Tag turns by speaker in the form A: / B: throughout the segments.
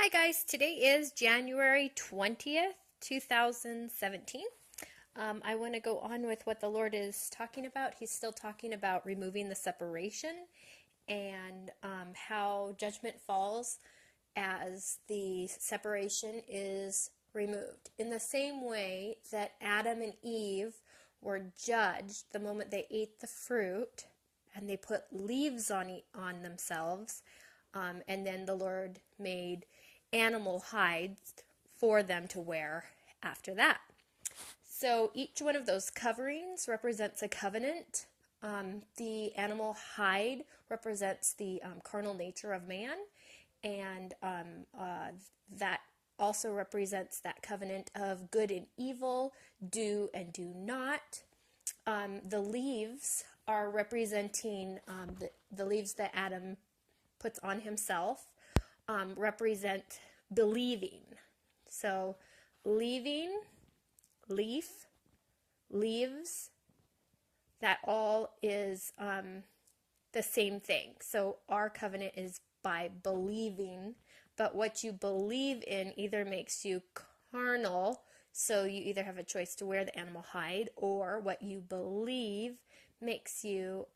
A: Hi guys, today is January 20th, 2017. I want to go on with what the Lord is talking about. He's still talking about removing the separation and how judgment falls as the separation is removed. In the same way that Adam and Eve were judged the moment they ate the fruit and they put leaves on themselves, and then the Lord made animal hides for them to wear after that. So each one of those coverings represents a covenant. The animal hide represents the carnal nature of man, and that also represents that covenant of good and evil, do and do not. The leaves are representing the leaves that Adam puts on himself, represent believing. So leaving, leaf, leaves, that all is the same thing. So our covenant is by believing, but what you believe in either makes you carnal, so you either have a choice to wear the animal hide, or what you believe makes you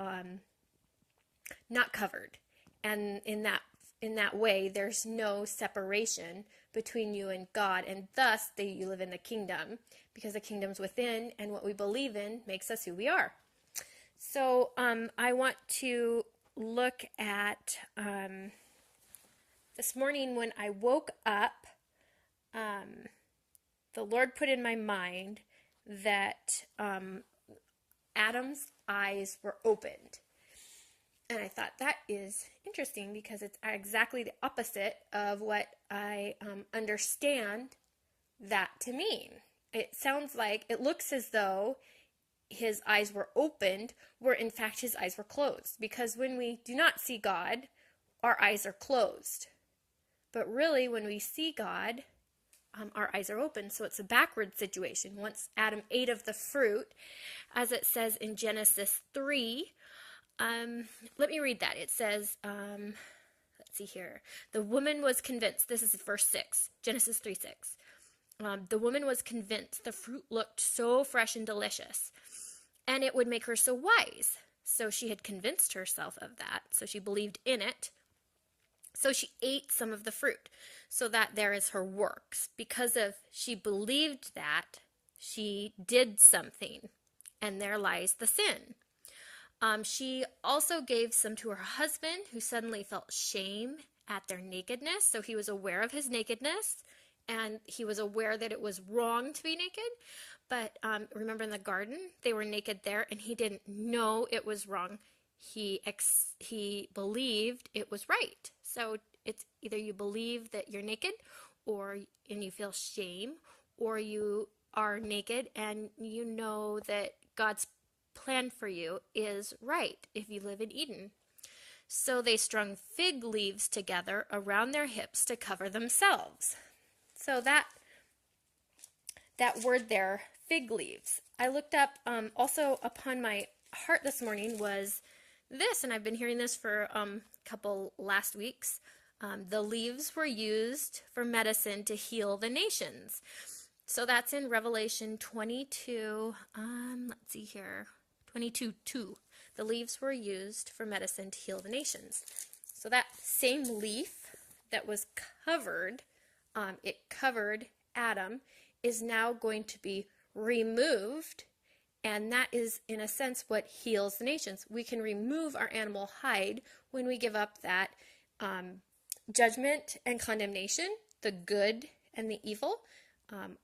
A: not covered. And in that way, there's no separation between you and God, and thus you live in the kingdom, because the kingdom's within, and what we believe in makes us who we are. So I want to look at this morning when I woke up, the Lord put in my mind that Adam's eyes were opened. And I thought that is interesting because it's exactly the opposite of what I understand that to mean. It sounds like, it looks as though his eyes were opened, where in fact his eyes were closed. Because when we do not see God, our eyes are closed. But really, when we see God, our eyes are open. So it's a backward situation. Once Adam ate of the fruit, as it says in Genesis 3, let me read that. It says, let's see here. The woman was convinced. This is verse 6, Genesis 3:6. The woman was convinced the fruit looked so fresh and delicious, and it would make her so wise. So she had convinced herself of that. So she believed in it. So she ate some of the fruit, so that there is her works. Because of she believed that, she did something, and there lies the sin. She also gave some to her husband, who suddenly felt shame at their nakedness. So he was aware of his nakedness, and he was aware that it was wrong to be naked. But remember in the garden, they were naked there, and he didn't know it was wrong. He believed it was right. So it's either you believe that you're naked, and you feel shame, or you are naked and you know that God's plan for you is right if you live in Eden. So they strung fig leaves together around their hips to cover themselves. So that word there, fig leaves. I looked up, also upon my heart this morning was this, and I've been hearing this for a couple last weeks. The leaves were used for medicine to heal the nations. So that's in Revelation 22, let's see here, 22:2. The leaves were used for medicine to heal the nations. So that same leaf that was covered, it covered Adam, is now going to be removed, and that is in a sense what heals the nations. We can remove our animal hide when we give up that judgment and condemnation, the good and the evil.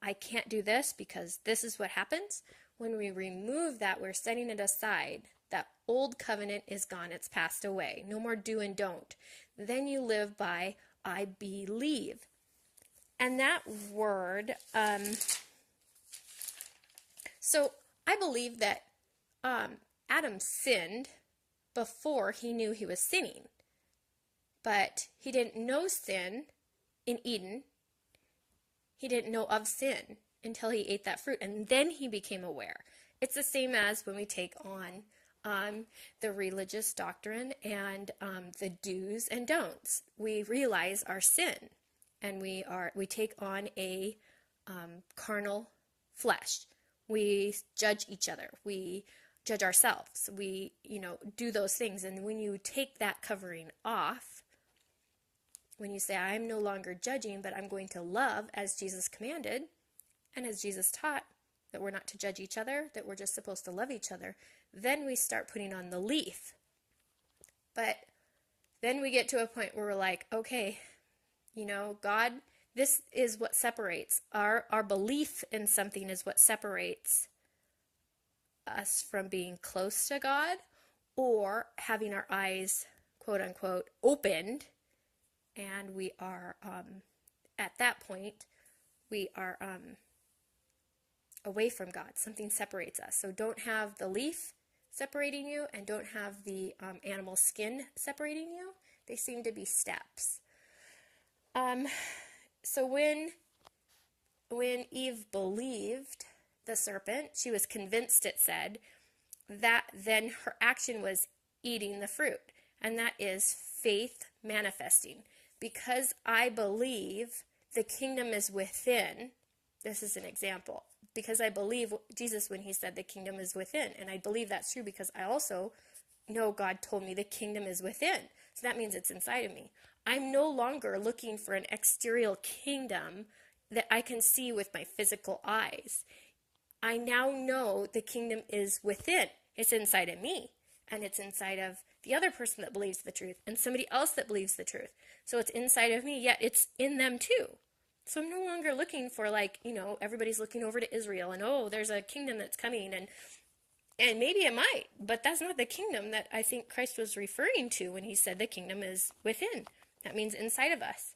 A: I can't do this because this is what happens. When we remove that, we're setting it aside. That old covenant is gone. It's passed away. No more do and don't. Then you live by I believe. And that word, so I believe that Adam sinned before he knew he was sinning. But he didn't know sin in Eden. He didn't know of sin until he ate that fruit, and then he became aware. It's the same as when we take on the religious doctrine and the do's and don'ts. We realize our sin, and we take on a carnal flesh. We judge each other. We judge ourselves. We, do those things. And when you take that covering off, when you say, I'm no longer judging, but I'm going to love as Jesus commanded and as Jesus taught, that we're not to judge each other, that we're just supposed to love each other, then we start putting on the leaf. But then we get to a point where we're like, okay, God, this is what separates. Our belief in something is what separates us from being close to God or having our eyes, quote unquote, opened. And we are, at that point, we are away from God. Something separates us. So don't have the leaf separating you and don't have the animal skin separating you. They seem to be steps. So when Eve believed the serpent, she was convinced, it said, that then her action was eating the fruit. And that is faith manifesting. Because I believe the kingdom is within, this is an example. Because I believe Jesus when he said the kingdom is within. And I believe that's true because I also know God told me the kingdom is within. So that means it's inside of me. I'm no longer looking for an exterior kingdom that I can see with my physical eyes. I now know the kingdom is within. It's inside of me. And it's inside of the other person that believes the truth and somebody else that believes the truth. So it's inside of me, yet it's in them too. So I'm no longer looking for everybody's looking over to Israel and, there's a kingdom that's coming and maybe it might, but that's not the kingdom that I think Christ was referring to when he said the kingdom is within. That means inside of us.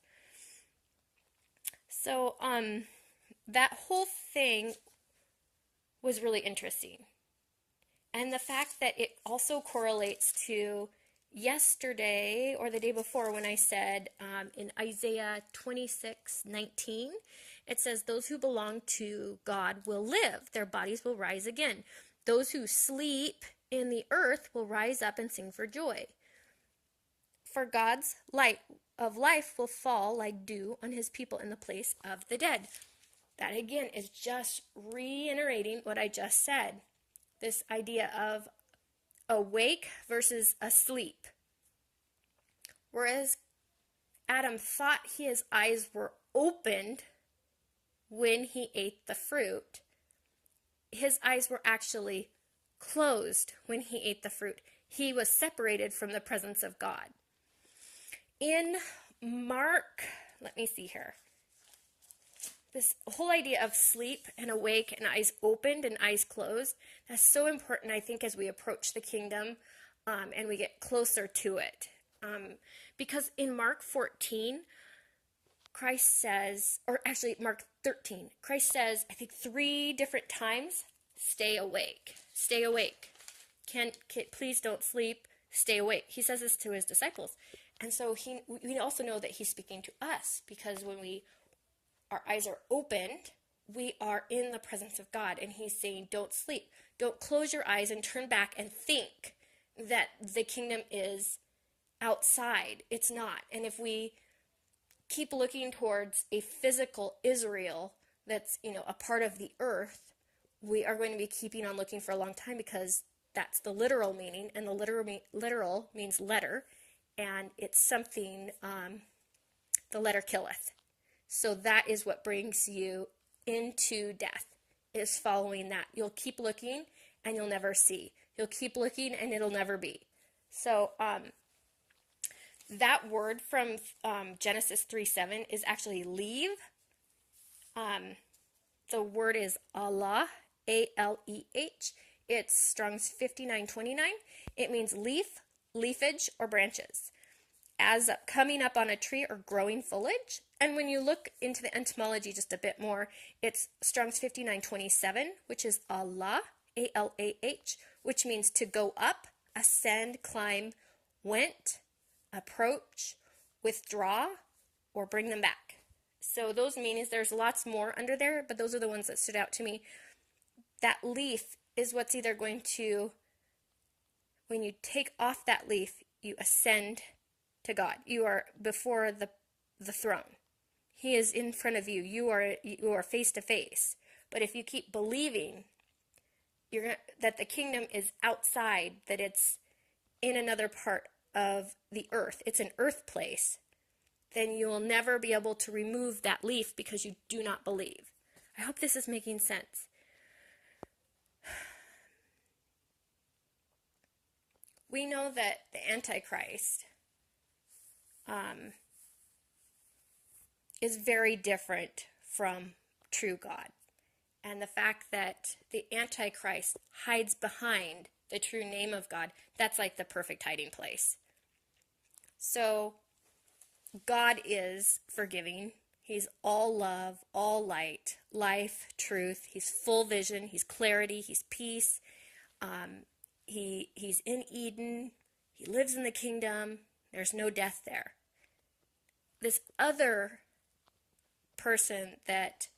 A: So that whole thing was really interesting. And the fact that it also correlates to yesterday or the day before when I said in Isaiah 26:19, it says, those who belong to God will live. Their bodies will rise again. Those who sleep in the earth will rise up and sing for joy. For God's light of life will fall like dew on his people in the place of the dead. That again is just reiterating what I just said. This idea of awake versus asleep. Whereas Adam thought his eyes were opened when he ate the fruit, his eyes were actually closed when he ate the fruit. He was separated from the presence of God. In Mark, let me see here. This whole idea of sleep and awake and eyes opened and eyes closed, that's so important, I think, as we approach the kingdom and we get closer to it. Because in Mark 14, Christ says, or actually Mark 13, Christ says, I think 3 different times, stay awake. Stay awake. Please don't sleep. Stay awake. He says this to his disciples. And so we also know that he's speaking to us because when our eyes are opened, we are in the presence of God. And he's saying, don't sleep. Don't close your eyes and turn back and think that the kingdom is outside. It's not. And if we keep looking towards a physical Israel that's, a part of the earth, we are going to be keeping on looking for a long time because that's the literal meaning. And the literal means letter. And it's something, the letter killeth. So that is what brings you into death, is following that. You'll keep looking and you'll never see. You'll keep looking and it'll never be. So that word from Genesis 3:7 is actually leave. The word is Allah, A-L-E-H. It's Strong's 5929. It means leaf, leafage, or branches. As coming up on a tree or growing foliage. And when you look into the etymology just a bit more, it's Strong's 5927, which is Allah, A-L-A-H, which means to go up, ascend, climb, went, approach, withdraw, or bring them back. So those meanings, there's lots more under there, but those are the ones that stood out to me. That leaf is what's either going to, when you take off that leaf, you ascend to God. You are before the throne. He is in front of you. You are face to face. But if you keep believing that the kingdom is outside, that it's in another part of the earth, it's an earth place, then you will never be able to remove that leaf because you do not believe. I hope this is making sense. We know that the Antichrist is very different from true God. And the fact that the Antichrist hides behind the true name of God, that's like the perfect hiding place. So God is forgiving. He's all love, all light, life, truth. He's full vision. He's clarity. He's peace. He's in Eden. He lives in the kingdom. There's no death there. This other person that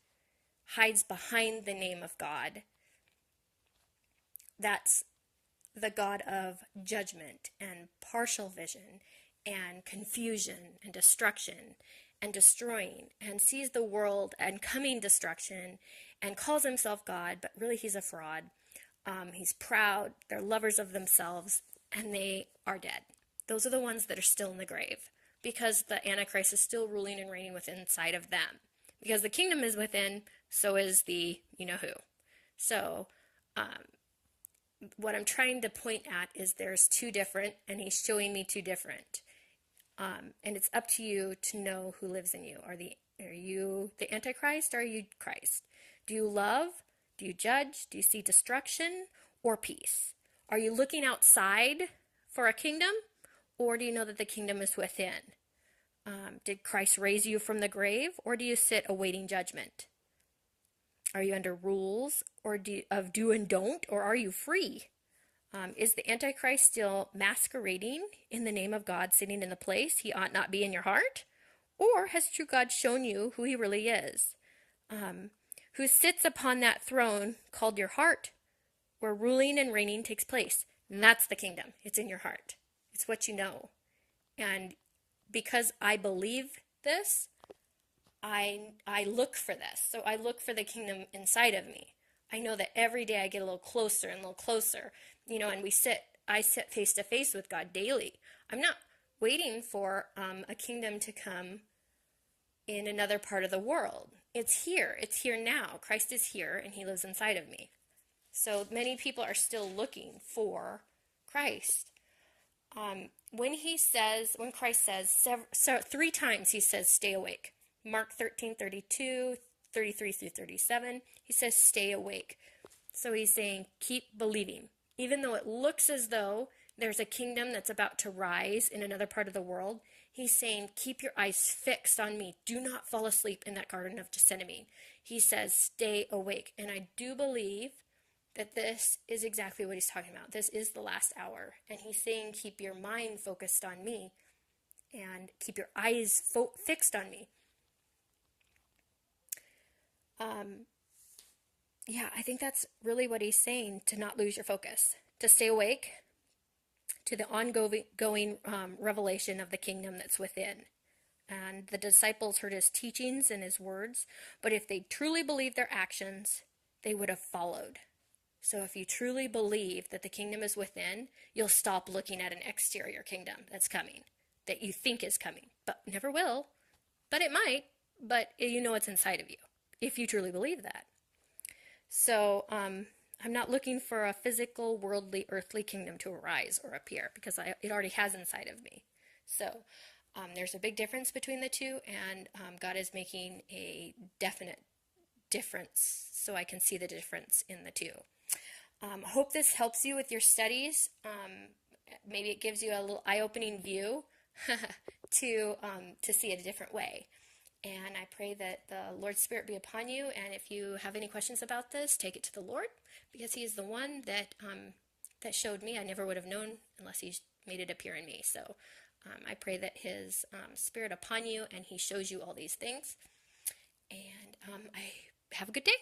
A: hides behind the name of God, that's the God of judgment and partial vision and confusion and destruction and destroying, and sees the world and coming destruction and calls himself God, but really he's a fraud. He's proud, they're lovers of themselves, and they are dead. Those are the ones that are still in the grave, because the Antichrist is still ruling and reigning within inside of them. Because the kingdom is within, so is the you-know-who. So what I'm trying to point at is there's two different, and he's showing me two different. And it's up to you to know who lives in you. Are you the Antichrist, or are you Christ? Do you love? Do you judge? Do you see destruction or peace? Are you looking outside for a kingdom, or do you know that the kingdom is within? Did Christ raise you from the grave, or do you sit awaiting judgment? Are you under rules of do and don't, or are you free? Is the Antichrist still masquerading in the name of God, sitting in the place he ought not be in your heart? Or has true God shown you who he really is? Who sits upon that throne called your heart, where ruling and reigning takes place. And that's the kingdom. It's in your heart. It's what you know. And because I believe this, I look for this. So I look for the kingdom inside of me. I know that every day I get a little closer and a little closer, and I sit face to face with God daily. I'm not waiting for a kingdom to come in another part of the world. It's here now. Christ is here, and he lives inside of me. So many people are still looking for Christ. When Christ says, three times he says, stay awake. Mark 13:32, 33 through 37, he says, stay awake. So he's saying, keep believing. Even though it looks as though there's a kingdom that's about to rise in another part of the world, he's saying, keep your eyes fixed on me. Do not fall asleep in that Garden of Gethsemane. He says, stay awake. And I do believe that this is exactly what he's talking about. This is the last hour. And he's saying, keep your mind focused on me and keep your eyes fixed on me. I think that's really what he's saying, to not lose your focus, to stay awake to the ongoing revelation of the kingdom that's within. And the disciples heard his teachings and his words, but if they truly believed their actions, they would have followed. So if you truly believe that the kingdom is within, you'll stop looking at an exterior kingdom that's coming, that you think is coming, but never will. But it might, but you know it's inside of you, if you truly believe that. So I'm not looking for a physical, worldly, earthly kingdom to arise or appear, because it already has inside of me. So there's a big difference between the two, and God is making a definite difference so I can see the difference in the two. Hope this helps you with your studies. Maybe it gives you a little eye-opening view to see it a different way. And I pray that the Lord's Spirit be upon you. And if you have any questions about this, take it to the Lord, because he is the one that showed me. I never would have known unless he made it appear in me. So I pray that his Spirit upon you, and he shows you all these things. And I have a good day.